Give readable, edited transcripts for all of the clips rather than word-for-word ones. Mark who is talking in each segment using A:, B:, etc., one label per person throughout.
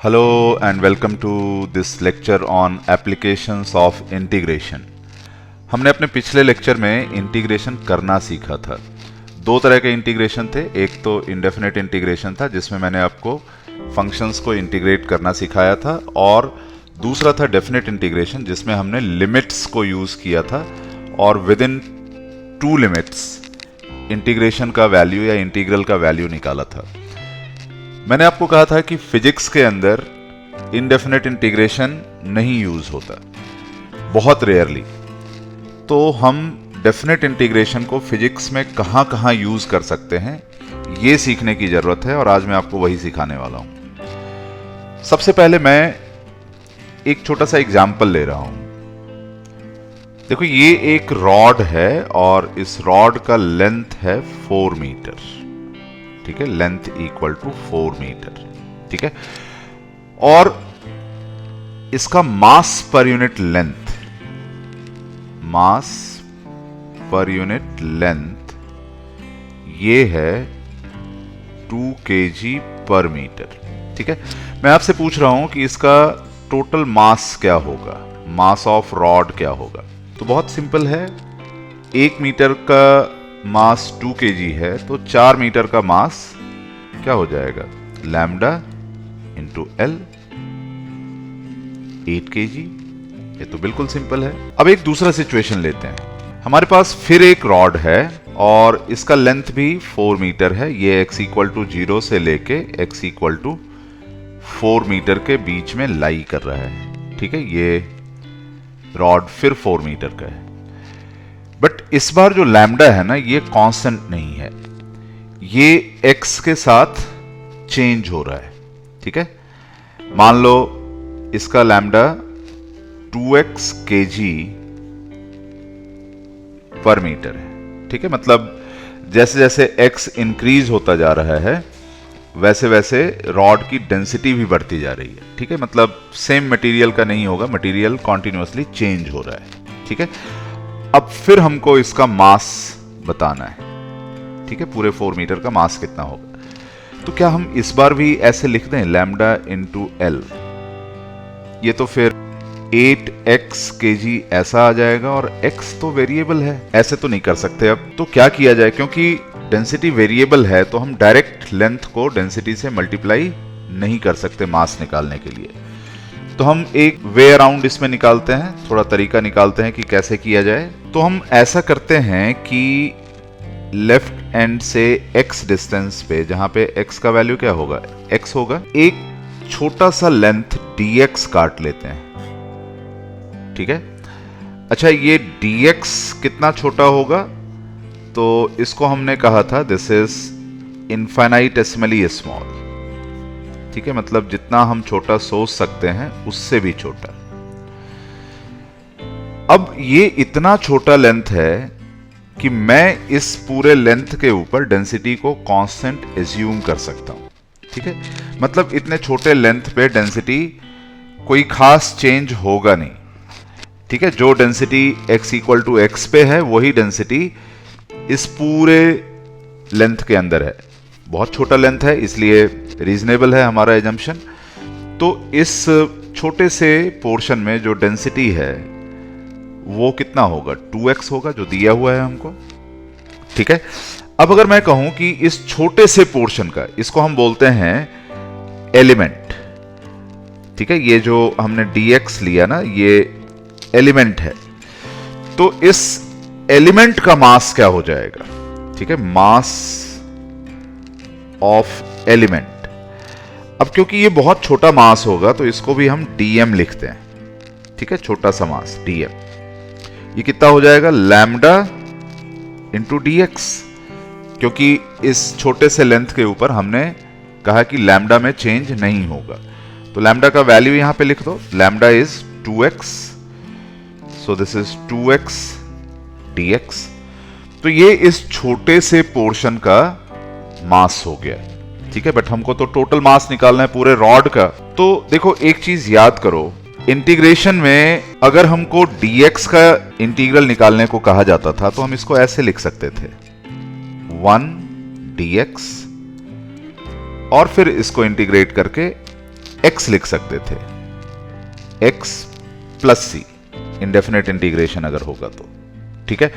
A: Hello and welcome to this lecture on applications of integration। हमने अपने पिछले lecture में इंटीग्रेशन करना सीखा था। दो तरह के इंटीग्रेशन थे, एक तो इंडेफिनेट इंटीग्रेशन था जिसमें मैंने आपको फंक्शंस को इंटीग्रेट करना सिखाया था, और दूसरा था डेफिनेट इंटीग्रेशन जिसमें हमने लिमिट्स को यूज़ किया था और with in to limits integration का वैल्यू या इंटीग्रल का वैल्यू निकाला था। मैंने आपको कहा था कि फिजिक्स के अंदर इनडेफिनेट इंटीग्रेशन नहीं यूज होता, बहुत रेयरली। तो हम डेफिनेट इंटीग्रेशन को फिजिक्स में कहां कहां यूज कर सकते हैं ये सीखने की जरूरत है, और आज मैं आपको वही सिखाने वाला हूं। सबसे पहले मैं एक छोटा सा एग्जाम्पल ले रहा हूं। देखो, ये एक रॉड है और इस रॉड का लेंथ है 4 मीटर। ठीक है, लेंथ इक्वल टू 4 मीटर। ठीक है, और इसका मास पर यूनिट लेंथ, मास पर यूनिट लेंथ ये है 2 kg पर मीटर। ठीक है, मैं आपसे पूछ रहा हूं कि इसका टोटल मास क्या होगा, मास ऑफ रॉड क्या होगा। तो बहुत सिंपल है, 1 मीटर का मास 2 kg है तो 4 मीटर का मास क्या हो जाएगा, लैम्डा इंटू एल, 8 kg। ये तो बिल्कुल सिंपल है। अब एक दूसरा सिचुएशन लेते हैं। हमारे पास फिर एक रॉड है और इसका लेंथ भी 4 मीटर है। ये x इक्वल टू 0 से लेके x इक्वल टू 4 मीटर के बीच में लाई कर रहा है। ठीक है, ये रॉड फिर 4 मीटर का है, बट इस बार जो लैम्डा है ना, ये कांस्टेंट नहीं है, ये x के साथ चेंज हो रहा है। ठीक है, मान लो इसका लैम्डा 2x kg पर मीटर है। ठीक है, मतलब जैसे जैसे x इंक्रीज होता जा रहा है वैसे वैसे रॉड की डेंसिटी भी बढ़ती जा रही है। ठीक है, मतलब सेम मटेरियल का नहीं होगा, मटेरियल कॉन्टिन्यूअसली चेंज हो रहा है। ठीक है, अब फिर हमको इसका मास बताना है। ठीक है, पूरे 4 मीटर का मास कितना होगा। तो क्या हम इस बार भी ऐसे लिख दें, लैम्डा इंटू एल, ये तो फिर 8x kg ऐसा आ जाएगा, और x तो वेरिएबल है, ऐसे तो नहीं कर सकते। अब तो क्या किया जाए, क्योंकि डेंसिटी वेरिएबल है तो हम डायरेक्ट लेंथ को डेंसिटी से मल्टीप्लाई नहीं कर सकते मास निकालने के लिए। तो हम एक वे अराउंड इसमें निकालते हैं, थोड़ा तरीका निकालते हैं कि कैसे किया जाए। तो हम ऐसा करते हैं कि लेफ्ट एंड से x डिस्टेंस पे, जहां पे x का वैल्यू क्या होगा, x होगा, एक छोटा सा लेंथ dx काट लेते हैं। ठीक है, अच्छा, ये dx कितना छोटा होगा, तो इसको हमने कहा था दिस इज इनफाइनाइटेसिमली स्मॉल। ठीक है, मतलब जितना हम छोटा सोच सकते हैं उससे भी छोटा। अब ये इतना छोटा लेंथ है कि मैं इस पूरे लेंथ के ऊपर डेंसिटी को कांस्टेंट एज्यूम कर सकता हूं। ठीक है, मतलब इतने छोटे लेंथ पे डेंसिटी कोई खास चेंज होगा नहीं। ठीक है, जो density x equal to x पे है वही डेंसिटी इस पूरे लेंथ के अंदर है। बहुत छोटा लेंथ है इसलिए रीजनेबल है हमारा एजम्पशन। तो इस छोटे से पोर्शन में जो डेंसिटी है वो कितना होगा, 2x होगा, जो दिया हुआ है हमको। ठीक है, अब अगर मैं कहूं कि इस छोटे से पोर्शन का, इसको हम बोलते हैं एलिमेंट। ठीक है, ये जो हमने dx लिया ना, ये एलिमेंट है। तो इस एलिमेंट का मास क्या हो जाएगा। ठीक है, मास ऑफ एलिमेंट। अब क्योंकि ये बहुत छोटा मास होगा तो इसको भी हम dm लिखते हैं। ठीक है, छोटा सा मास dm, ये कितना हो जाएगा, लैम्डा इंटू dx, क्योंकि इस छोटे से लेंथ के ऊपर हमने कहा कि लैम्डा में चेंज नहीं होगा। तो लैम्डा का वैल्यू यहां पे लिख दो, lambda is 2x, so this is 2x dx। तो ये इस छोटे से पोर्शन का मास हो गया। ठीक है, बट हमको तो टोटल मास निकालना है पूरे रॉड का। तो देखो, एक चीज याद करो, इंटीग्रेशन में अगर हमको dx का इंटीग्रल निकालने को कहा जाता था तो हम इसको ऐसे लिख सकते थे, 1 dx, और फिर इसको इंटीग्रेट करके x लिख सकते थे, x प्लस सी, इंडेफिनेट इंटीग्रेशन अगर होगा तो, ठीक है।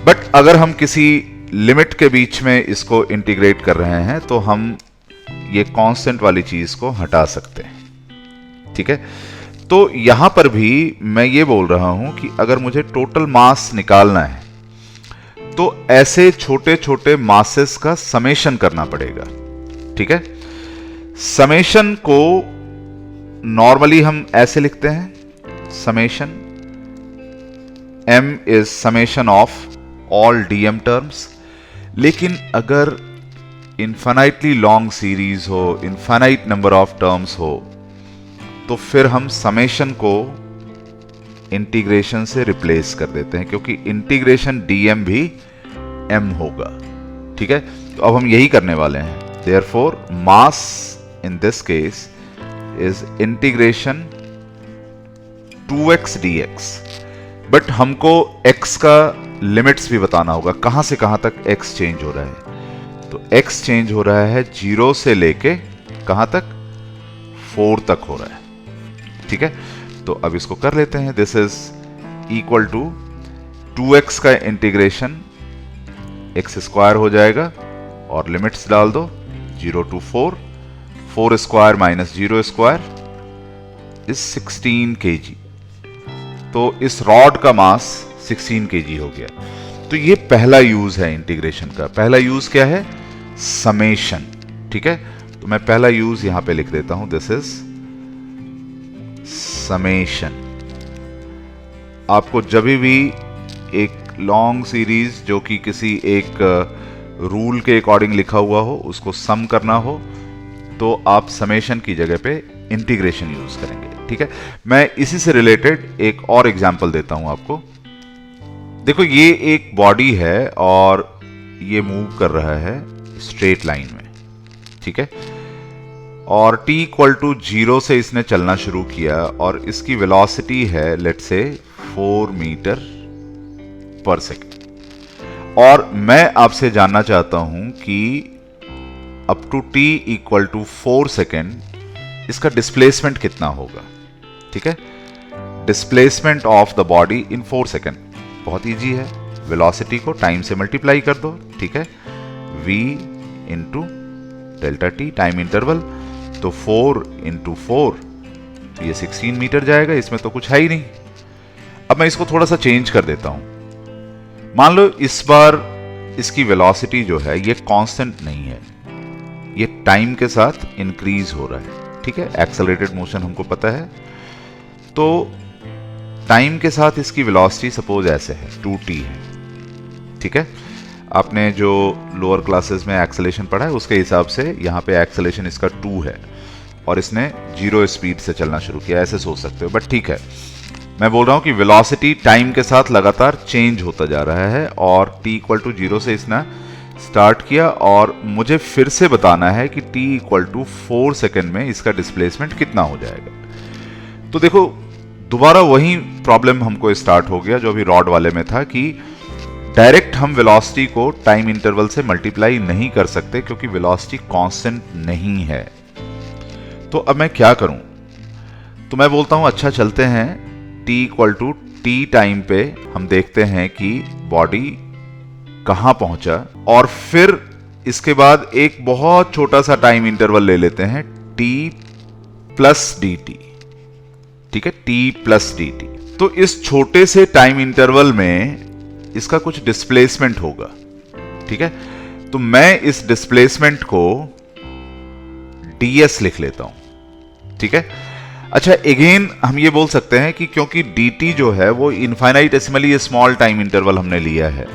A: बट अगर हम किसी लिमिट के बीच में इसको इंटीग्रेट कर रहे हैं तो हम ये कांस्टेंट वाली चीज को हटा सकते हैं, ठीक है। तो यहां पर भी मैं ये बोल रहा हूं कि अगर मुझे टोटल मास निकालना है तो ऐसे छोटे छोटे मासेस का समेशन करना पड़ेगा, ठीक है। समेशन को नॉर्मली हम ऐसे लिखते हैं, summation m is summation of all dm terms. लेकिन अगर इनफाइनाइटली लॉन्ग सीरीज हो, इनफाइनाइट नंबर ऑफ टर्म्स हो, तो फिर हम समेशन को इंटीग्रेशन से रिप्लेस कर देते हैं, क्योंकि इंटीग्रेशन dm भी m होगा, ठीक है। तो अब हम यही करने वाले हैं। Therefore, mass in this case is integration 2x dx। But हमको x का लिमिट्स भी बताना होगा, कहां से कहां तक x चेंज हो रहा है। तो x चेंज हो रहा है 0 से लेके कहां तक, 4 तक हो रहा है, ठीक है। तो अब इसको कर लेते हैं। This is equal to 2x का इंटीग्रेशन x स्क्वायर हो जाएगा और लिमिट्स डाल दो 0 to 4, 4 square minus 0 square is 16 kg। तो इस रॉड का मास 16 kg हो गया। तो ये पहला यूज है इंटीग्रेशन का। पहला यूज क्या है, समेशन, ठीक है। तो मैं पहला यूज यहां पे लिख देता हूं, दिस इज समेशन। आपको जब भी एक लॉन्ग सीरीज जो कि किसी एक रूल के अकॉर्डिंग लिखा हुआ हो उसको सम करना हो तो आप समेशन की जगह पे इंटीग्रेशन यूज करेंगे, ठीक है। मैं इसी से रिलेटेड एक और एग्जांपल देता हूं आपको। देखो, ये एक बॉडी है और ये मूव कर रहा है स्ट्रेट लाइन में, ठीक है। और t इक्वल टू 0 से इसने चलना शुरू किया और इसकी वेलोसिटी है लेट्स से 4 मीटर पर सेकेंड। और मैं आपसे जानना चाहता हूं कि up to t equal to 4 second इसका डिस्प्लेसमेंट कितना होगा, ठीक है। Displacement of the body in 4 second बहुत इजी है, वेलोसिटी को टाइम से मल्टीप्लाई कर दो, ठीक है। v into delta t, time interval, तो 4 इंटू 4 ये 16 मीटर जाएगा। इसमें तो कुछ है ही नहीं। अब मैं इसको थोड़ा सा चेंज कर देता हूं। मान लो इस बार इसकी वेलोसिटी जो है ये कांस्टेंट नहीं है, ये टाइम के साथ इंक्रीज हो रहा है, ठीक है। एक्सेलरेटेड मोशन हमको पता है। तो टाइम के साथ इसकी वेलोसिटी सपोज ऐसे है 2t है, ठीक है। आपने जो लोअर क्लासेस में एक्सेलेरेशन पढ़ा है उसके हिसाब से यहाँ पे एक्सेलेरेशन इसका 2 है और इसने 0 स्पीड से चलना शुरू किया, ऐसे सोच सकते हो। बट ठीक है, मैं बोल रहा हूँ कि वेलोसिटी टाइम के साथ लगातार चेंज होता जा रहा है और t इक्वल टू 0 से इसने स्टार्ट किया और मुझे फिर से बताना है कि t इक्वल टू 4 सेकेंड में इसका डिस्प्लेसमेंट कितना हो जाएगा। तो देखो, दोबारा वही प्रॉब्लम हमको स्टार्ट हो गया जो अभी रॉड वाले में था कि डायरेक्ट हम वेलोसिटी को टाइम इंटरवल से मल्टीप्लाई नहीं कर सकते क्योंकि वेलोसिटी कांस्टेंट नहीं है। तो अब मैं क्या करूं? तो मैं बोलता हूं अच्छा चलते हैं t equal to t time पे हम देखते हैं कि बॉडी कहां पहुंचा और फिर इसके बाद एक बहुत छोटा सा टाइम इंटरवल ले लेते हैं t प्लस dt, ठीक है, t प्लस dt। तो इस छोटे से टाइम इंटरवल में इसका कुछ डिस्प्लेसमेंट होगा, ठीक है। तो मैं इस डिस्प्लेसमेंट को ds लिख लेता हूं, ठीक है। अच्छा, अगेन हम ये बोल सकते हैं कि क्योंकि dt जो है वो इनफाइनाइटेसिमली स्मॉल टाइम इंटरवल हमने लिया है,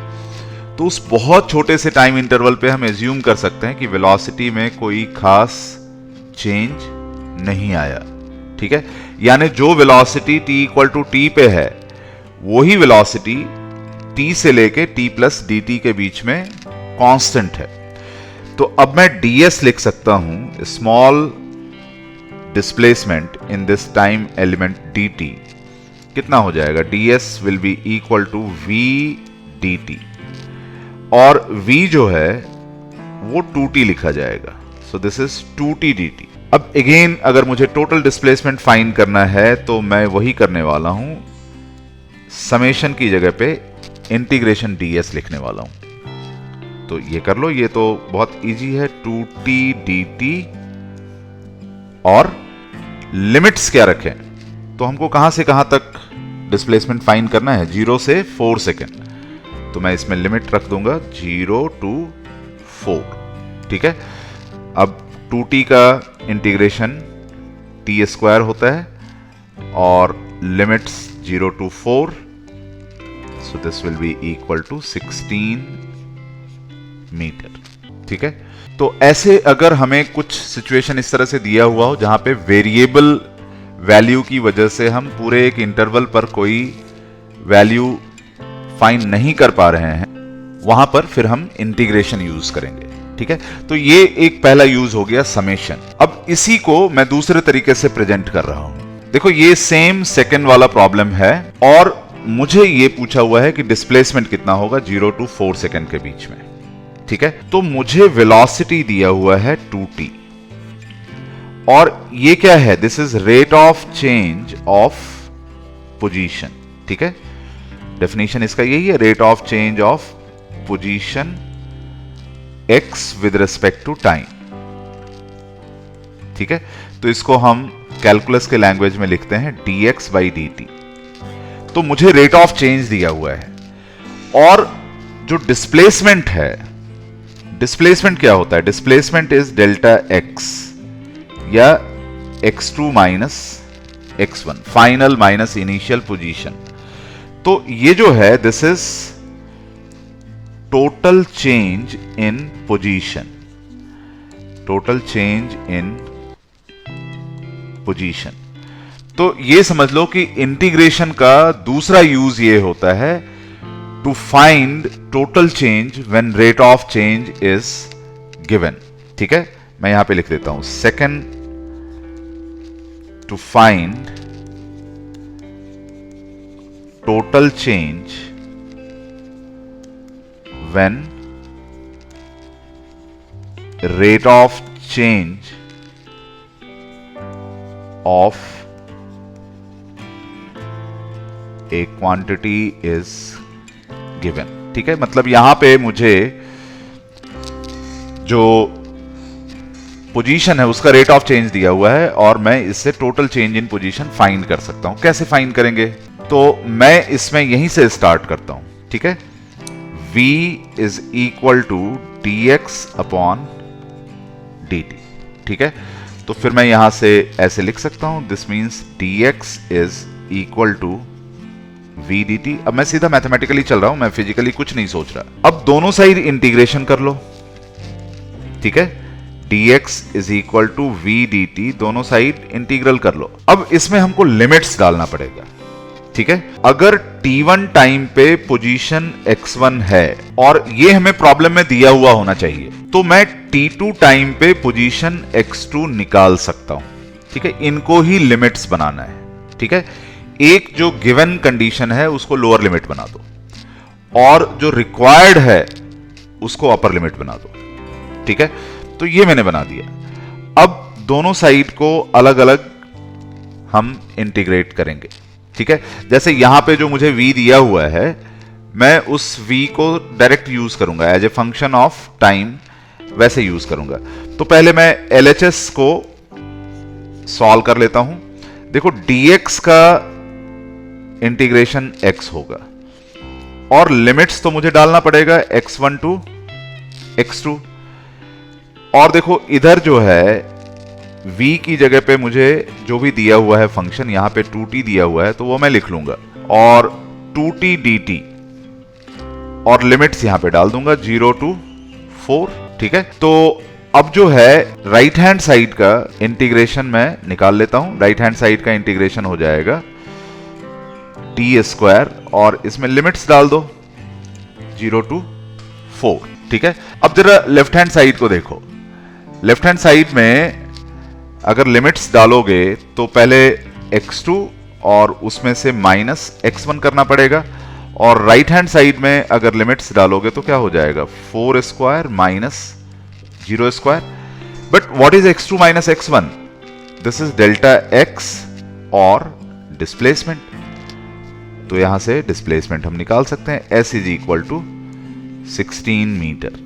A: तो उस बहुत छोटे से टाइम इंटरवल पे हम एज्यूम कर सकते हैं कि वेलोसिटी में कोई खास चेंज नहीं आया, ठीक है। यानी जो velocity t equal to t पे है वही वेलोसिटी t से लेके t प्लस dt के बीच में कांस्टेंट है। तो अब मैं ds लिख सकता हूं, small displacement in this time element dt कितना हो जाएगा, ds will be equal to v dt और v जो है वो 2t लिखा जाएगा। So this is 2t dt। अब अगेन अगर मुझे टोटल डिस्प्लेसमेंट फाइंड करना है तो मैं वही करने वाला हूं, समेशन की जगह पे इंटीग्रेशन ds लिखने वाला हूं। तो ये कर लो, ये तो बहुत इजी है, 2t dt, और लिमिट्स क्या रखें, तो हमको कहां से कहां तक डिस्प्लेसमेंट फाइंड करना है, 0 से 4 सेकेंड। तो मैं इसमें लिमिट रख दूंगा 0 to 4, ठीक है। अब 2t का इंटीग्रेशन t स्क्वायर होता है और limits 0 to 4, so this will be equal to 16 metre, ठीक है। तो ऐसे अगर हमें कुछ सिचुएशन इस तरह से दिया हुआ हो जहां पे वेरिएबल वैल्यू की वजह से हम पूरे एक इंटरवल पर कोई वैल्यू फाइंड नहीं कर पा रहे हैं, वहां पर फिर हम इंटीग्रेशन यूज करेंगे, ठीक है। तो ये एक पहला यूज हो गया समेशन। अब इसी को मैं दूसरे तरीके से प्रेजेंट कर रहा हूं। देखो ये सेम सेकंड वाला प्रॉब्लम है और मुझे ये पूछा हुआ है कि डिस्प्लेसमेंट कितना होगा 0 to 4 सेकंड के बीच में, ठीक है। तो मुझे वेलोसिटी दिया हुआ है 2t, और ये क्या है, this is rate of change of position, ठीक है। डेफिनेशन इसका यही है, rate of change of position x with respect to time, ठीक है। तो इसको हम कैलकुलस के लैंग्वेज में लिखते हैं dx by dt। तो मुझे रेट ऑफ चेंज दिया हुआ है, और जो डिस्प्लेसमेंट है, डिस्प्लेसमेंट क्या होता है, डिस्प्लेसमेंट इज डेल्टा x या x2 minus x1, final minus initial position. तो ये जो है this is total change in position, total change in position. तो ये समझ लो कि इंटीग्रेशन का दूसरा यूज ये होता है to find total change when rate of change is given, ठीक है। मैं यहां पे लिख देता हूं, second to find total change when rate of change of a quantity is given, ठीक है। मतलब यहां पे मुझे जो पोजीशन है उसका रेट ऑफ चेंज दिया हुआ है और मैं इससे total change in position find कर सकता हूं। कैसे फाइंड करेंगे, तो मैं इसमें यहीं से स्टार्ट करता हूं, ठीक है। v is equal to dx upon dt, ठीक है। तो फिर मैं यहां से ऐसे लिख सकता हूं, this means dx is equal to v dt। अब मैं सीधा मैथमेटिकली चल रहा हूं, मैं फिजिकली कुछ नहीं सोच रहा। अब दोनों साइड इंटीग्रेशन कर लो, ठीक है। dx is equal to v dt, दोनों साइड इंटीग्रल कर लो। अब इसमें हमको लिमिट्स डालना पड़ेगा, ठीक है। अगर t1 टाइम पे पोजीशन x1 है और ये हमें प्रॉब्लम में दिया हुआ होना चाहिए, तो मैं t2 टाइम पे पोजीशन x2 निकाल सकता हूं, ठीक है। इनको ही लिमिट्स बनाना है, ठीक है। एक जो गिवन कंडीशन है उसको लोअर लिमिट बना दो और जो रिक्वायर्ड है उसको अपर लिमिट बना दो, ठीक है। तो ये मैंने बना दिया। अब दोनों साइड को अलग अलग हम इंटीग्रेट करेंगे, ठीक है। जैसे यहां पे जो मुझे v दिया हुआ है, मैं उस v को डायरेक्ट यूज करूंगा as a function of time, वैसे यूज करूंगा। तो पहले मैं LHS को सॉल्व कर लेता हूं। देखो dx का इंटीग्रेशन x होगा और लिमिट्स तो मुझे डालना पड़ेगा x1 टू x2, और देखो इधर जो है v की जगह पे मुझे जो भी दिया हुआ है फंक्शन, यहां पे 2t दिया हुआ है तो वो मैं लिख लूंगा, और 2t dt और लिमिट्स यहां पे डाल दूंगा 0 to 4, ठीक है। तो अब जो है राइट हैंड साइड का इंटीग्रेशन मैं निकाल लेता हूं। राइट हैंड साइड का इंटीग्रेशन हो जाएगा t स्क्वायर और इसमें लिमिट्स डाल दो 0 to 4, ठीक है। अब जरा लेफ्ट हैंड साइड को देखो। लेफ्ट हैंड साइड में अगर लिमिट्स डालोगे तो पहले x2 और उसमें से माइनस x1 करना पड़ेगा, और राइट हैंड साइड में अगर लिमिट्स डालोगे तो क्या हो जाएगा 4 square minus 0 square. But what is x2 minus x1, this is delta x और डिस्प्लेसमेंट, तो यहां से डिस्प्लेसमेंट हम निकाल सकते हैं, s is equal to 16 meter.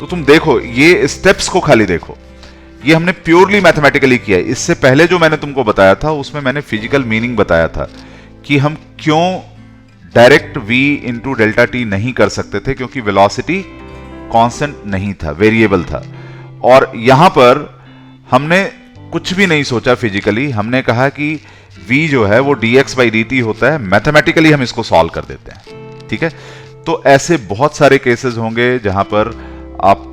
A: तो तुम देखो ये स्टेप्स को खाली देखो, ये हमने प्योरली मैथमेटिकली किया है। इससे पहले जो मैंने तुमको बताया था उसमें मैंने फिजिकल मीनिंग बताया था कि हम क्यों direct v into delta T नहीं कर सकते थे, क्योंकि वेलोसिटी कांस्टेंट नहीं था, वेरिएबल था। और यहां पर हमने कुछ भी नहीं सोचा फिजिकली, हमने कहा कि v जो है वो dx बाई dt होता है, मैथमेटिकली हम इसको सॉल्व कर देते हैं, ठीक है। तो ऐसे बहुत सारे केसेस होंगे जहां पर आप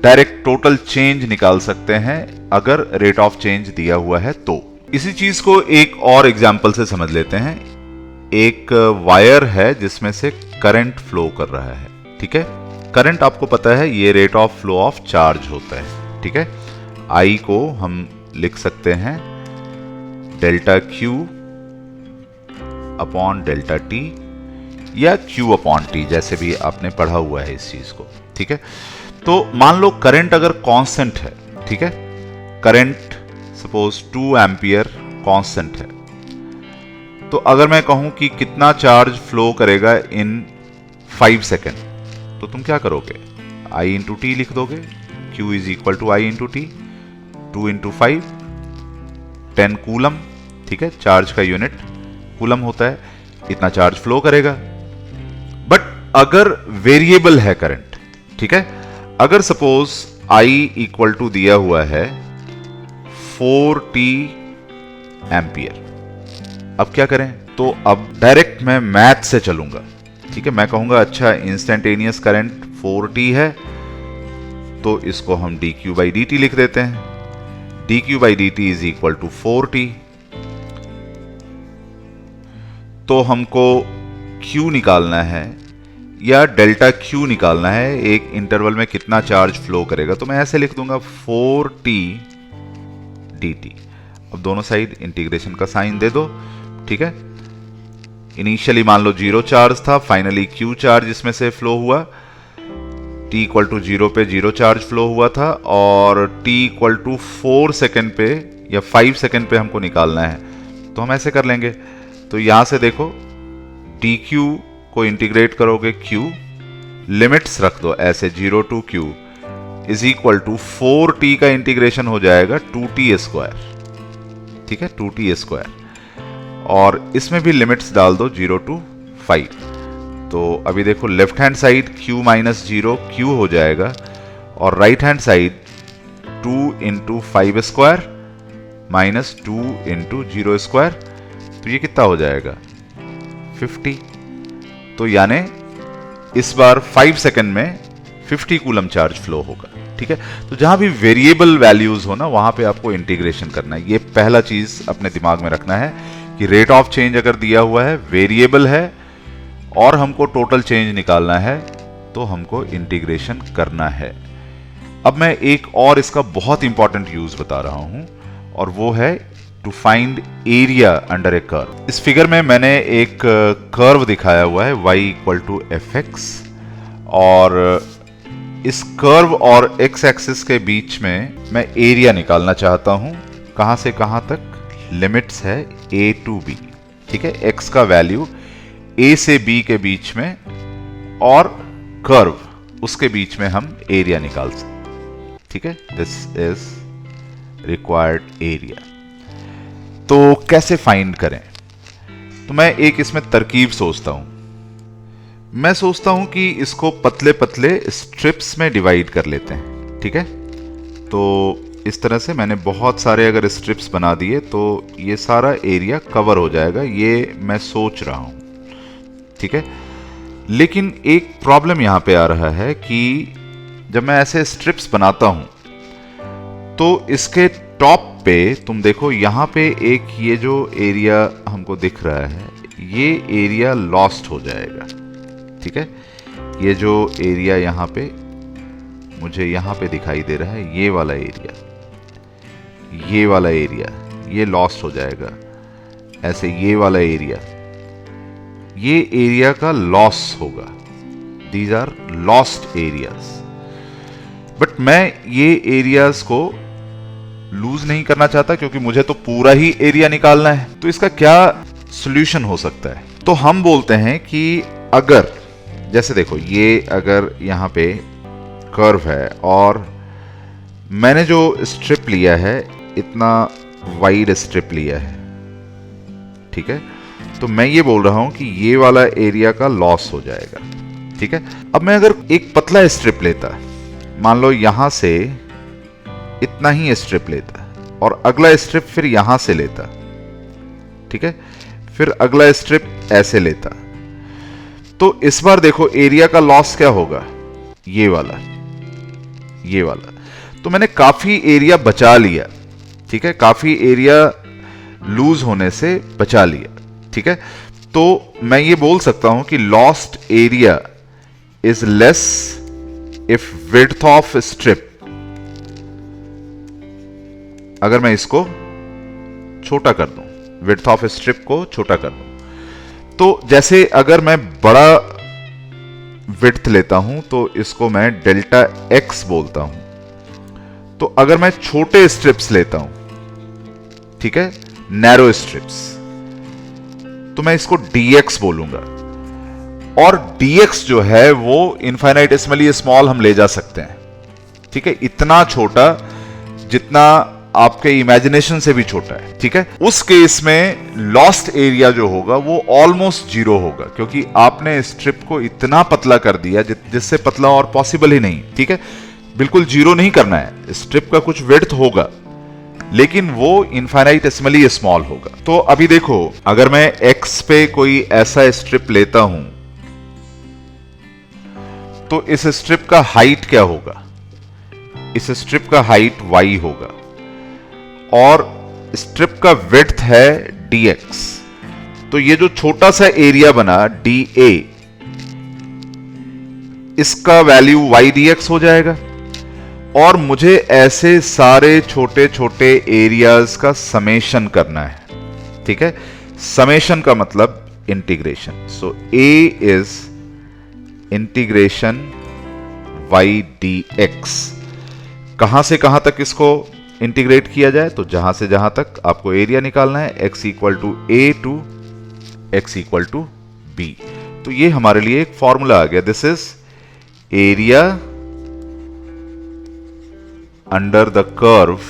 A: डायरेक्ट टोटल चेंज निकाल सकते हैं अगर रेट ऑफ चेंज दिया हुआ है तो। इसी चीज को एक और एग्जांपल से समझ लेते हैं। एक वायर है जिसमें से करंट फ्लो कर रहा है, ठीक है। करंट आपको पता है ये rate of flow of charge होता है, ठीक है। I को हम लिख सकते हैं delta Q upon delta T या Q अपॉन T, जैसे भी आपने पढ़ा हुआ है इस चीज को, ठीक है। तो मान लो करंट अगर कांस्टेंट है, ठीक है, करंट सपोज 2 एम्पियर कांस्टेंट है, तो अगर मैं कहूं कि कितना चार्ज फ्लो करेगा इन 5 सेकेंड, तो तुम क्या करोगे, I इंटू टी लिख दोगे, Q is equal to I into t, 2 into 5 10 coulomb, ठीक है, चार्ज का यूनिट कूलम होता है, इतना चार्ज फ्लो करेगा। बट अगर वेरिएबल है करंट, ठीक है, अगर सपोज I इक्वल टू दिया हुआ है 4t एम्पियर, अब क्या करें, तो अब डायरेक्ट मैं मैथ से चलूंगा, ठीक है। मैं कहूंगा अच्छा इंस्टेंटेनियस करंट 4t है, तो इसको हम dq बाई dt लिख देते हैं, dq by dt is equal to 4t। तो हमको q निकालना है या डेल्टा q निकालना है, एक इंटरवल में कितना चार्ज फ्लो करेगा, तो मैं ऐसे लिख दूंगा 4t dt। अब दोनों साइड इंटीग्रेशन का साइन दे दो, ठीक है। इनिशियली मान लो 0 चार्ज था, फाइनली q चार्ज इसमें से फ्लो हुआ, t इक्वल टू 0 पे 0 चार्ज फ्लो हुआ था, और t इक्वल टू 4 सेकेंड पे या 5 सेकेंड पे हमको निकालना है, तो हम ऐसे कर लेंगे। तो यहां से देखो dq को इंटीग्रेट करोगे q, लिमिट्स रख दो ऐसे 0 to q is equal to 4t का इंटीग्रेशन हो जाएगा 2t स्क्वायर, ठीक है, 2t स्क्वायर, और इसमें भी लिमिट्स डाल दो 0 टू 5। तो अभी देखो left hand side q minus 0 q हो जाएगा, और right hand side 2 into 5 square minus 2 into 0 square, तो ये कितना हो जाएगा 50। तो यानी इस बार 5 सेकेंड में 50 कूलम चार्ज फ्लो होगा, ठीक है। तो जहां भी वेरिएबल वैल्यूज हो ना, वहां पे आपको इंटीग्रेशन करना है। ये पहला चीज अपने दिमाग में रखना है कि रेट ऑफ चेंज अगर दिया हुआ है, वेरिएबल है और हमको टोटल चेंज निकालना है, तो हमको इंटीग्रेशन करना है। अब मैं एक और इसका बहुत इंपॉर्टेंट यूज बता रहा हूं, और वो है to find area under a curve. इस फिगर में मैंने एक कर्व दिखाया हुआ है y इक्वल टू fx, और इस कर्व और x एक्सिस के बीच में मैं एरिया निकालना चाहता हूं। कहां से कहां तक, लिमिट्स है a टू b, ठीक है, x का वैल्यू a से b के बीच में, और कर्व उसके बीच में हम एरिया निकाल सकते, ठीक है। This is required area. तो कैसे फाइंड करें, तो मैं एक इसमें तरकीब सोचता हूं। मैं सोचता हूं कि इसको पतले पतले स्ट्रिप्स में डिवाइड कर लेते हैं, ठीक है। तो इस तरह से मैंने बहुत सारे अगर स्ट्रिप्स बना दिए तो ये सारा एरिया कवर हो जाएगा, ये मैं सोच रहा हूं, ठीक है। लेकिन एक प्रॉब्लम यहां पे आ रहा है कि जब मैं ऐसे स्ट्रिप्स बनाता हूं तो इसके टॉप पे तुम देखो, यहां पे एक ये जो एरिया हमको दिख रहा है, ये एरिया लॉस्ट हो जाएगा, ठीक है। ये जो एरिया यहां पे मुझे यहां पे दिखाई दे रहा है, ये वाला एरिया, ये वाला एरिया, ये लॉस्ट हो जाएगा। ऐसे ये वाला एरिया, ये एरिया का लॉस होगा। These are lost areas. But मैं ये एरियाज को लूज नहीं करना चाहता क्योंकि मुझे तो पूरा ही एरिया निकालना है। तो इसका क्या सॉल्यूशन हो सकता है? तो हम बोलते हैं कि अगर जैसे देखो ये अगर यहाँ पे कर्व है और मैंने जो स्ट्रिप लिया है इतना वाइड स्ट्रिप लिया है, ठीक है, तो मैं ये बोल रहा हूं कि ये वाला एरिया का लॉस हो जाएगा। ठीक है, अब मैं अगर एक पतला स्ट्रिप लेता, मान लो यहां से इतना ही स्ट्रिप लेता और अगला स्ट्रिप फिर यहां से लेता, ठीक है, फिर अगला स्ट्रिप ऐसे लेता, तो इस बार देखो एरिया का लॉस क्या होगा, ये वाला, ये वाला। तो मैंने काफी एरिया बचा लिया, ठीक है, काफी एरिया लूज होने से बचा लिया। ठीक है, तो मैं ये बोल सकता हूं कि lost area is less if width of strip, अगर मैं इसको छोटा कर दूं, विड्थ ऑफ स्ट्रिप को छोटा कर दूं, तो जैसे अगर मैं बड़ा विड्थ लेता हूं तो इसको मैं डेल्टा एक्स बोलता हूं। तो अगर मैं छोटे स्ट्रिप्स लेता हूं, ठीक है, नैरो स्ट्रिप्स, तो मैं इसको dx बोलूंगा। और dx जो है वो इनफाइनाइटेसिमली स्मॉल हम ले जा सकते हैं, ठीक है, इतना छोटा जितना आपके इमेजिनेशन से भी छोटा है। ठीक है, उस केस में लॉस्ट एरिया जो होगा वो ऑलमोस्ट जीरो होगा, क्योंकि आपने स्ट्रिप को इतना पतला कर दिया जिससे पतला और पॉसिबल ही नहीं। ठीक है, बिल्कुल जीरो नहीं करना है, स्ट्रिप का कुछ विड्थ होगा लेकिन वो इनफाइनाइटेसिमली स्मॉल होगा। तो अभी देखो, अगर मैं x पे कोई ऐसा स्ट्रिप लेता हूं तो इस स्ट्रिप का हाइट क्या होगा, इस स्ट्रिप का हाइट y होगा और स्ट्रिप का विड्थ है dx। तो ये जो छोटा सा एरिया बना dA, इसका वैल्यू y dx हो जाएगा। और मुझे ऐसे सारे छोटे छोटे एरियाज का समेशन करना है। ठीक है, समेशन का मतलब integration. So a is integration y dx। कहां से कहां तक इसको इंटीग्रेट किया जाए, तो जहां से जहां तक आपको एरिया निकालना है, x equal to a to x equal to b। तो ये हमारे लिए एक फॉर्मूला आ गया, this is area under the curve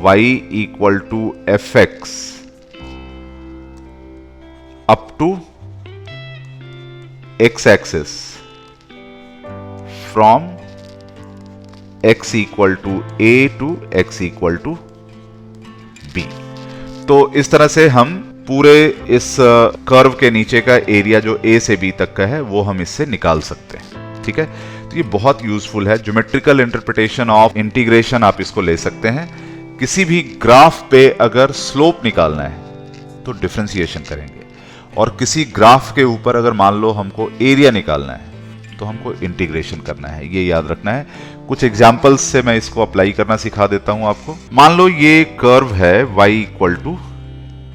A: y equal to fx up to x axis from x equal to a to x equal to b। तो इस तरह से हम पूरे इस कर्व के नीचे का एरिया जो a से b तक का है वो हम इससे निकाल सकते हैं। ठीक है, तो ये बहुत यूजफुल है। ज्योमेट्रिकल इंटरप्रिटेशन ऑफ इंटीग्रेशन आप इसको ले सकते हैं। किसी भी ग्राफ पे अगर स्लोप निकालना है तो डिफरेंशिएशन करेंगे, और किसी ग्राफ के ऊपर अगर मान लो हमको एरिया निकालना है तो हमको इंटीग्रेशन करना है, ये याद रखना है। कुछ एग्जांपल्स से मैं इसको अप्लाई करना सिखा देता हूं आपको। मान लो ये कर्व है y equal to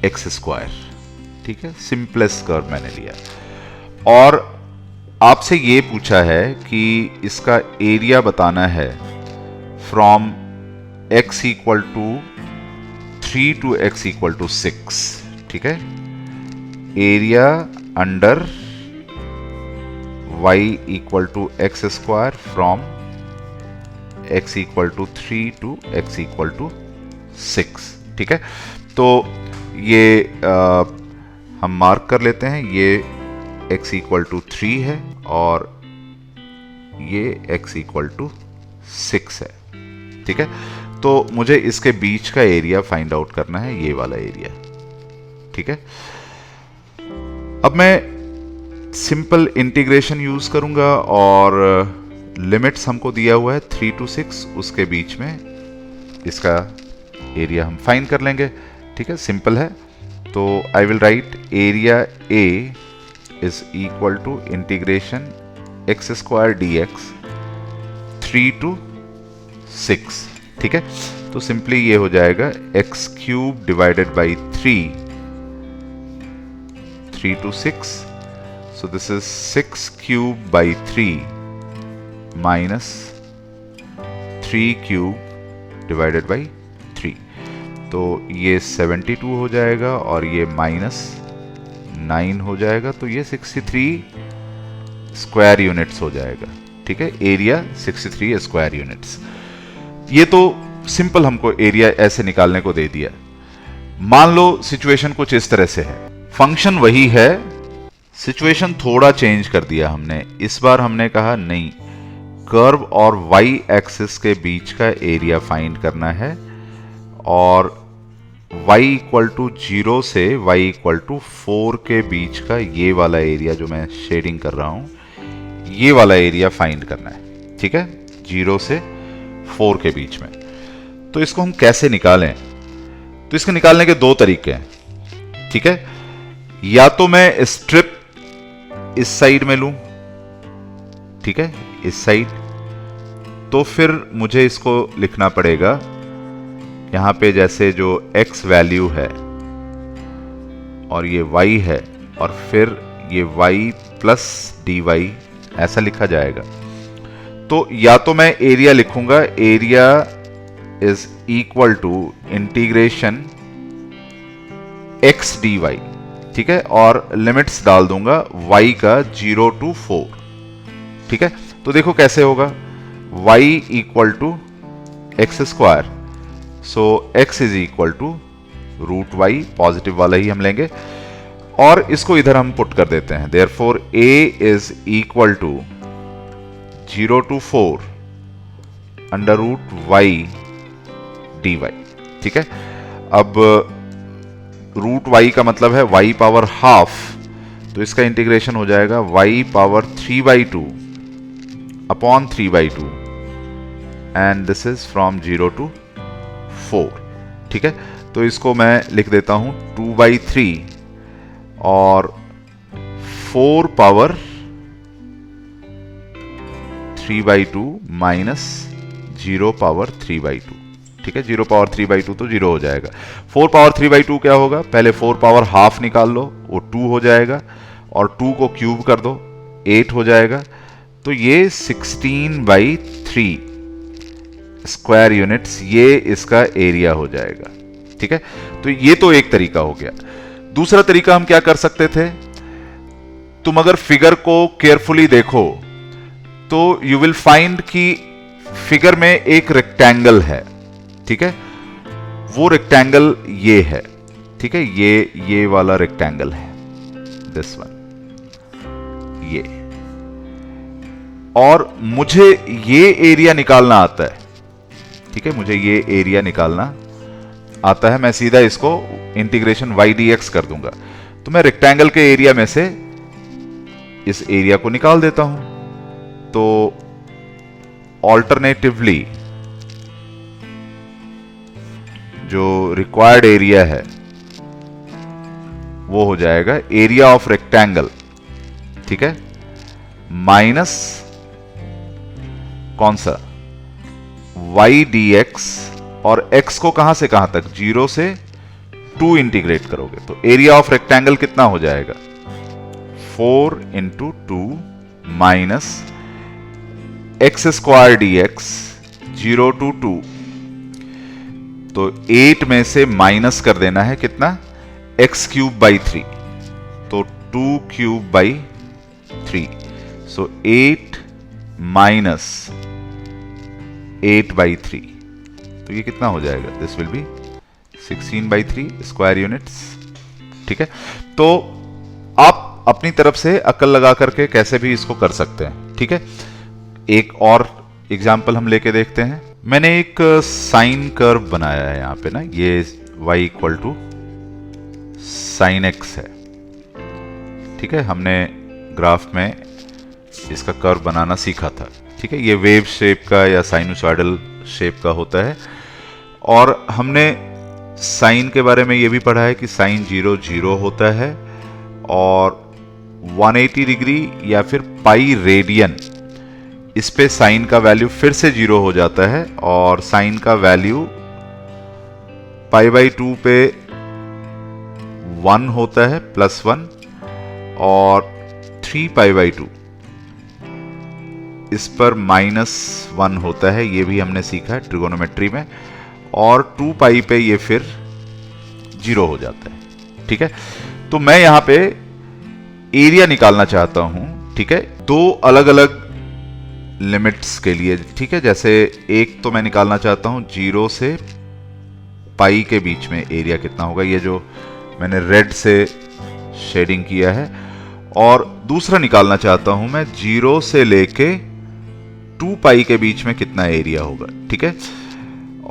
A: x square, ठीक है, सिंपलेस्ट कर्व मैंने लिया, और आपसे ये पूछा है कि इसका एरिया बताना है from x equal to 3 to x equal to 6। ठीक है, area under y equal to x square from x equal to 3 to x equal to 6। ठीक है, तो ये हम मार्क कर लेते हैं, ये x इक्वल टू 3 है और ये x इक्वल टू 6 है। ठीक है, तो मुझे इसके बीच का एरिया फाइंड आउट करना है, ये वाला एरिया। ठीक है, अब मैं सिंपल इंटीग्रेशन यूज करूंगा और लिमिट्स हमको दिया हुआ है 3 टू 6, उसके बीच में इसका एरिया हम फाइंड कर लेंगे। ठीक है, सिंपल है। तो I will write area A is equal to integration x square dx 3 to 6। ठीक है, तो सिंपली ये हो जाएगा x cube divided by 3 to 6, so this is 6 cube by 3 minus 3 cube divided by 3, तो ये 72 हो जाएगा और ये -9 हो जाएगा, तो ये 63 स्क्वायर यूनिट्स हो जाएगा। ठीक है, एरिया 63 स्क्वायर यूनिट्स। ये तो सिंपल हमको एरिया ऐसे निकालने को दे दिया। मान लो सिचुएशन कुछ इस तरह से है, फंक्शन वही है, सिचुएशन थोड़ा चेंज कर दिया हमने। इस बार हमने कहा नहीं, कर्व और y एक्सिस के बीच का एरिया फाइंड करना है और y इक्वल टू 0 से y इक्वल टू 4 के बीच का ये वाला एरिया जो मैं शेडिंग कर रहा हूं, ये वाला एरिया फाइंड करना है। ठीक है, 0 से 4 के बीच में। तो इसको हम कैसे निकालें? तो इसके निकालने के दो तरीके हैं। ठीक है, या तो मैं स्ट्रिप इस साइड में लूं, ठीक है, इस साइड, तो फिर मुझे इसको लिखना पड़ेगा यहां पे जैसे जो x वैल्यू है और ये y है और फिर ये y प्लस dy ऐसा लिखा जाएगा। तो या तो मैं एरिया लिखूंगा, area is equal to integration x dy, ठीक है, और लिमिट्स डाल दूंगा y का 0 टू 4। ठीक है, तो देखो कैसे होगा, y equal to x square, so x is equal to root y, positive वाला ही हम लेंगे और इसको इधर हम पुट कर देते हैं। Therefore a is equal to 0 to 4 under root y dy। ठीक है, अब रूट y का मतलब है y पावर हाफ, तो इसका इंटीग्रेशन हो जाएगा y power 3/2 upon 3/2 and this is from 0 to 4। ठीक है, तो इसको मैं लिख देता हूं 2/3 और 4 पावर 3/2 माइनस 0 पावर 3/2। ठीक है, 0 पावर 3/2 तो 0 हो जाएगा। 4 पावर 3/2 क्या होगा, पहले 4 पावर हाफ निकाल लो, वो 2 हो जाएगा और 2 को क्यूब कर दो, 8 हो जाएगा। तो ये 16/3 स्क्वायर यूनिट्स, ये इसका एरिया हो जाएगा। ठीक है, तो ये तो एक तरीका हो गया। दूसरा तरीका हम क्या कर सकते थे, तुम अगर फिगर को केयरफुली देखो तो यू विल फाइंड कि फिगर में एक रेक्टेंगल है। ठीक है, वो रेक्टेंगल ये है। ठीक है, ये वाला रेक्टेंगल है, दिस वन, ये, और मुझे ये एरिया निकालना आता है। ठीक है, मुझे ये एरिया निकालना आता है। मैं सीधा इसको इंटीग्रेशन y dx कर दूंगा, तो मैं रेक्टेंगल के एरिया में से इस एरिया को निकाल देता हूं। तो ऑल्टरनेटिवली जो रिक्वायर्ड एरिया है वो हो जाएगा एरिया ऑफ रेक्टेंगल, ठीक है, माइनस कौन सा y dx, और x को कहां से कहां तक, 0 से 2 इंटीग्रेट करोगे तो एरिया ऑफ रेक्टेंगल कितना हो जाएगा, 4 into 2 minus x square dx 0 to 2, तो 8 में से माइनस कर देना है कितना, x क्यूब बाई 3, तो 2 क्यूब बाई 3, सो 8 माइनस 8/3, तो ये कितना हो जाएगा, this will be 16/3 square units. ठीक है, तो आप अपनी तरफ से अक्ल लगा करके कैसे भी इसको कर सकते हैं। ठीक है, एक और एग्जाम्पल हम लेके देखते हैं। मैंने एक साइन कर्व बनाया है यहां पे ना, ये y equal to sine x है। ठीक है, हमने ग्राफ में इसका कर्व बनाना सीखा था। ठीक है, ये वेव शेप का या साइनोसॉइडल शेप का होता है, और हमने साइन के बारे में ये भी पढ़ा है कि साइन 0 0 होता है और 180 डिग्री या फिर पाई रेडियन, इस पे साइन का वैल्यू फिर से 0 हो जाता है और साइन का वैल्यू π/2 पे 1 होता है, +1, और 3π/2 इस पर -1 होता है, ये भी हमने सीखा है ट्रिगोनोमेट्री में, और 2 पाई पे ये फिर 0 हो जाता है। ठीक है, तो मैं यहां पे एरिया निकालना चाहता हूं। ठीक है, दो अलग अलग लिमिट्स के लिए। ठीक है, जैसे एक तो मैं निकालना चाहता हूं 0 से पाई के बीच में एरिया कितना होगा, ये जो मैंने रेड से शेडिंग किया है, और दूसरा निकालना चाहता हूं मैं 0 से लेके 2 पाई के बीच में कितना एरिया होगा। ठीक है,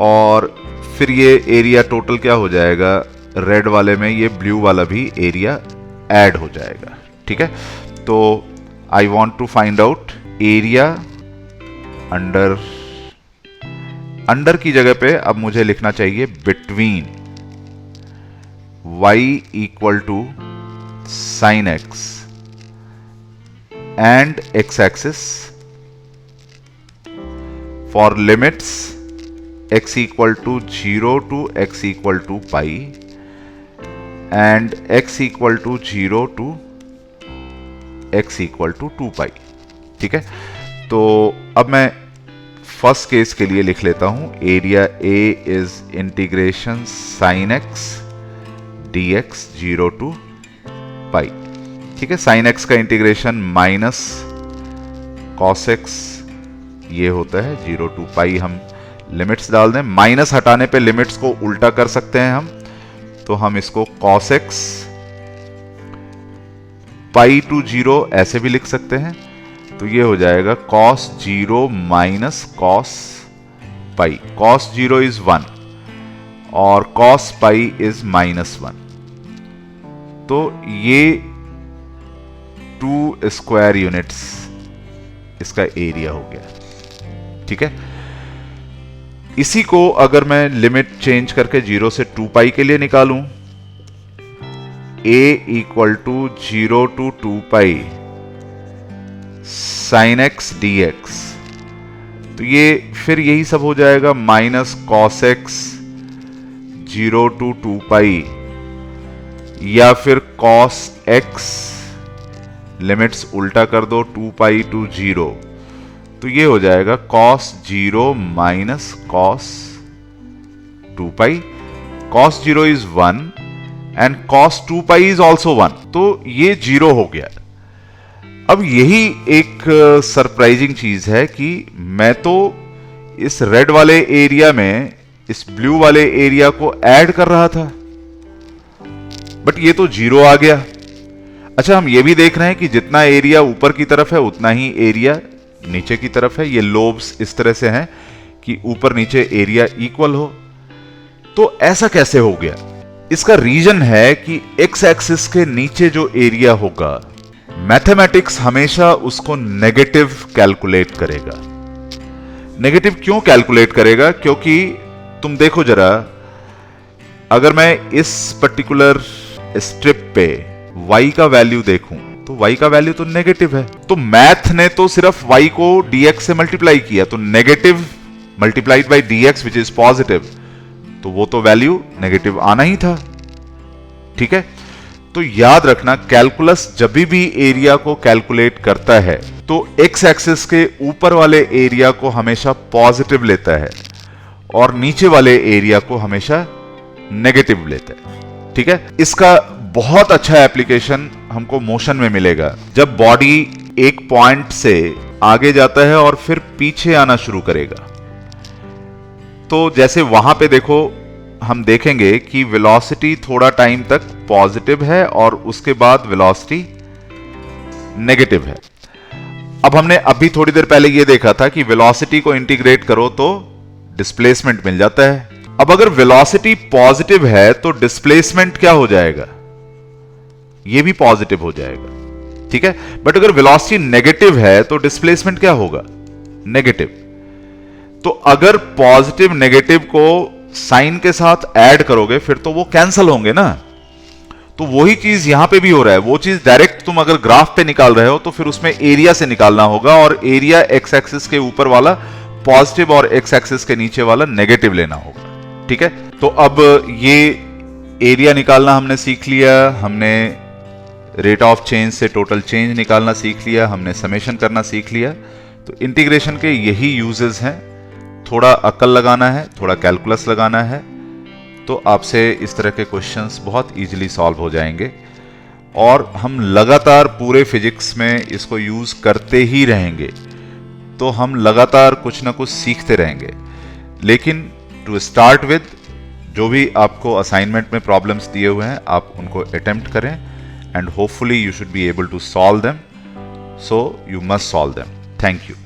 A: और फिर ये एरिया टोटल क्या हो जाएगा, रेड वाले में ये ब्लू वाला भी एरिया ऐड हो जाएगा। ठीक है, तो I want to find out area under की जगह पे अब मुझे लिखना चाहिए between y equal to sine x and x axis for limits x equal to 0 to x equal to pi and x equal to 0 to x equal to 2 pi. ठीक है, तो अब मैं फर्स्ट केस के लिए लिख लेता हूं, area A is integration sine x dx 0 to pi. ठीक है, साइन x का इंटीग्रेशन माइनस कॉस x ये होता है 0 टू पाई। हम लिमिट्स डाल दें, माइनस हटाने पे लिमिट्स को उल्टा कर सकते हैं हम, तो हम इसको कॉस x पाई टू 0 ऐसे भी लिख सकते हैं, तो ये हो जाएगा cos 0 minus cos pi. cos 0 is 1 और cos पाई इज -1, तो ये 2 स्क्वायर यूनिट्स इसका एरिया हो गया। ठीक है, इसी को अगर मैं लिमिट चेंज करके 0 से 2 पाई के लिए निकालूं, a equal to 0 to 2 pi sine x dx, तो ये फिर यही सब हो जाएगा minus cos x 0 to 2 pi, या फिर कॉस x लिमिट्स उल्टा कर दो 2 पाई टू 0, तो ये हो जाएगा cos 0 minus cos 2 pi. Cos 0 is 1 and cos 2 pi is also 1, तो ये 0 हो गया। अब यही एक सरप्राइजिंग चीज है कि मैं तो इस रेड वाले एरिया में इस ब्लू वाले एरिया को ऐड कर रहा था, बट ये तो 0 आ गया। अच्छा, हम ये भी देख रहे हैं कि जितना एरिया ऊपर की तरफ है उतना ही एरिया नीचे की तरफ है। ये लोब्स इस तरह से हैं कि ऊपर नीचे एरिया इक्वल हो, तो ऐसा कैसे हो गया? इसका रीजन है कि एक्स एक्सिस के नीचे जो एरिया होगा, मैथमेटिक्स हमेशा उसको नेगेटिव कैलकुलेट करेगा। नेगेटिव क्यों कैलकुलेट करेगा? क्योंकि तुम देखो जरा, अगर मैं इस पर्टिकुलर स्ट्रिप पे y का वैल्यू देखूं तो y का वैल्यू तो नेगेटिव है, तो मैथ ने तो सिर्फ y को dx से मल्टीप्लाई किया, तो negative multiplied by dx which is positive, तो वो तो वैल्यू नेगेटिव आना ही था। ठीक है, तो याद रखना, कैलकुलस जब भी एरिया को कैलकुलेट करता है तो एक्स एक्सिस के ऊपर वाले एरिया को हमेशा पॉजिटिव लेता है और नीचे वाले एरिया को हमेशा नेगेटिव लेता है। ठीक है, इसका बहुत अच्छा एप्लीकेशन हमको मोशन में मिलेगा, जब बॉडी एक पॉइंट से आगे जाता है और फिर पीछे आना शुरू करेगा। तो जैसे वहां पे देखो, हम देखेंगे कि वेलोसिटी थोड़ा टाइम तक पॉजिटिव है और उसके बाद वेलोसिटी नेगेटिव है। अब हमने अभी थोड़ी देर पहले यह देखा था कि वेलोसिटी को इंटीग्रेट करो तो डिस्प्लेसमेंट मिल जाता है। अब अगर वेलोसिटी पॉजिटिव है तो डिस्प्लेसमेंट क्या हो जाएगा? यह भी पॉजिटिव हो जाएगा। ठीक है, बट अगर वेलोसिटी नेगेटिव है तो डिस्प्लेसमेंट क्या होगा? नेगेटिव। तो अगर पॉजिटिव नेगेटिव को साइन के साथ ऐड करोगे फिर तो वो कैंसिल होंगे ना। तो वही चीज यहां पे भी हो रहा है। वो चीज डायरेक्ट तुम अगर ग्राफ पे निकाल रहे हो तो फिर उसमें एरिया से निकालना होगा, और एरिया एक्स एक्सिस के ऊपर वाला पॉजिटिव और एक्स एक्सिस के नीचे वाला नेगेटिव लेना होगा। ठीक है, तो अब ये एरिया निकालना हमने सीख लिया, हमने रेट ऑफ चेंज से टोटल चेंज निकालना सीख लिया, हमने समेशन करना सीख लिया। तो इंटीग्रेशन के यही यूजेस हैं, थोड़ा अक्ल लगाना है, थोड़ा कैलकुलस लगाना है, तो आपसे इस तरह के क्वेश्चंस बहुत इजीली सॉल्व हो जाएंगे। और हम लगातार पूरे फिजिक्स में इसको यूज करते ही रहेंगे, तो हम लगातार कुछ ना कुछ सीखते रहेंगे। लेकिन टू स्टार्ट विद, जो भी आपको असाइनमेंट में प्रॉब्लम्स दिए हुए हैं आप उनको अटेम्प्ट करें, and hopefully you should be able to solve them, so you must solve them. Thank you.